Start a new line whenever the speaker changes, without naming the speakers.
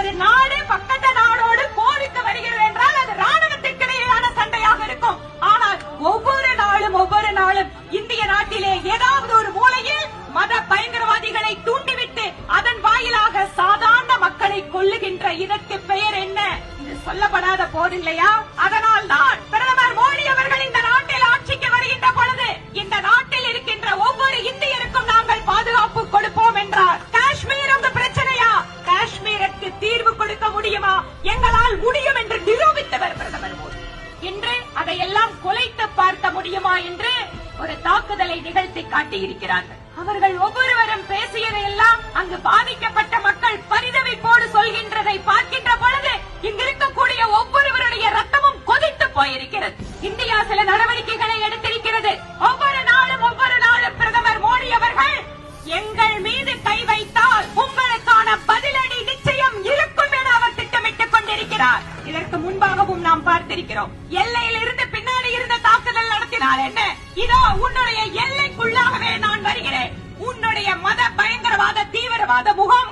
ஒரு நாடு பக்கத்து நாடோடு போருக்கு வருகிறது என்றால் அது ராணுவத்திற்கிடையிலான சண்டையாக இருக்கும். ஆனால் ஒவ்வொரு நாளும் இந்திய நாட்டிலே ஏதாவது ஒரு மூலையில் மத பயங்கரவாதிகளை தூண்டிவிட்டு அதன் வாயிலாக சாதாரண மக்களை கொல்லுகின்ற இதற்கு பெயர் என்ன? இது சொல்லப்படாத போதில்லையா? அதனால் தான் பிரதமர் மோடி அவர்கள் இந்த நாட்டில் ஆட்சிக்கு வருகின்ற பொழுது இந்த நாட்டில் இருக்கின்ற ஒவ்வொரு இந்தியருக்கும் நாங்கள் பாதுகாப்பு கொடுப்போம் என்றார். காஷ்மீர் உங்க பிரச்சனையா? காஷ்மீருக்கு தீர்வு கொடுக்க முடியுமா? எங்களால் முடியும் என்று நிரூபித்தவர் பிரதமர் மோடி. இன்று அதையெல்லாம் குலைத்து பார்க்க முடியுமா என்று ஒரு தாக்குதலை நிகழ்த்தி காட்டியிருக்கிறார்கள். அவர்கள் ஒவ்வொருவரும் பேசியதையெல்லாம் அங்கு பாதிக்கப்பட்ட மக்கள் பரிதவிப்போடு சொல்கின்றதை பார்க்கின்ற பொழுது இங்கு இருக்கக்கூடிய ஒவ்வொருவருடைய ரத்தமும் கொதித்து போயிருக்கிறது. இந்தியா சில நடவடிக்கைகளை எடுத்திருக்கிறது. ஒவ்வொரு நாளும் பிரதமர் மோடி அவர்கள் எங்கள் மீது கை வைத்தால் உங்களுக்கான பதிலடி நிச்சயம் இருக்கும் என அவர் திட்டமிட்டுக் கொண்டிருக்கிறார். இதற்கு முன்பாகவும் நாம் பார்த்திருக்கிறோம். எல்லையில் இருந்து பின்னாடி இருந்த தாக்குதல் நடத்தினால் என்ன? இதோ உன்னுடைய எல்லைக்குள்ளாகவே நான் வருகிறேன். உன்னுடைய மத பயங்கரவாத தீவிரவாத முகாம்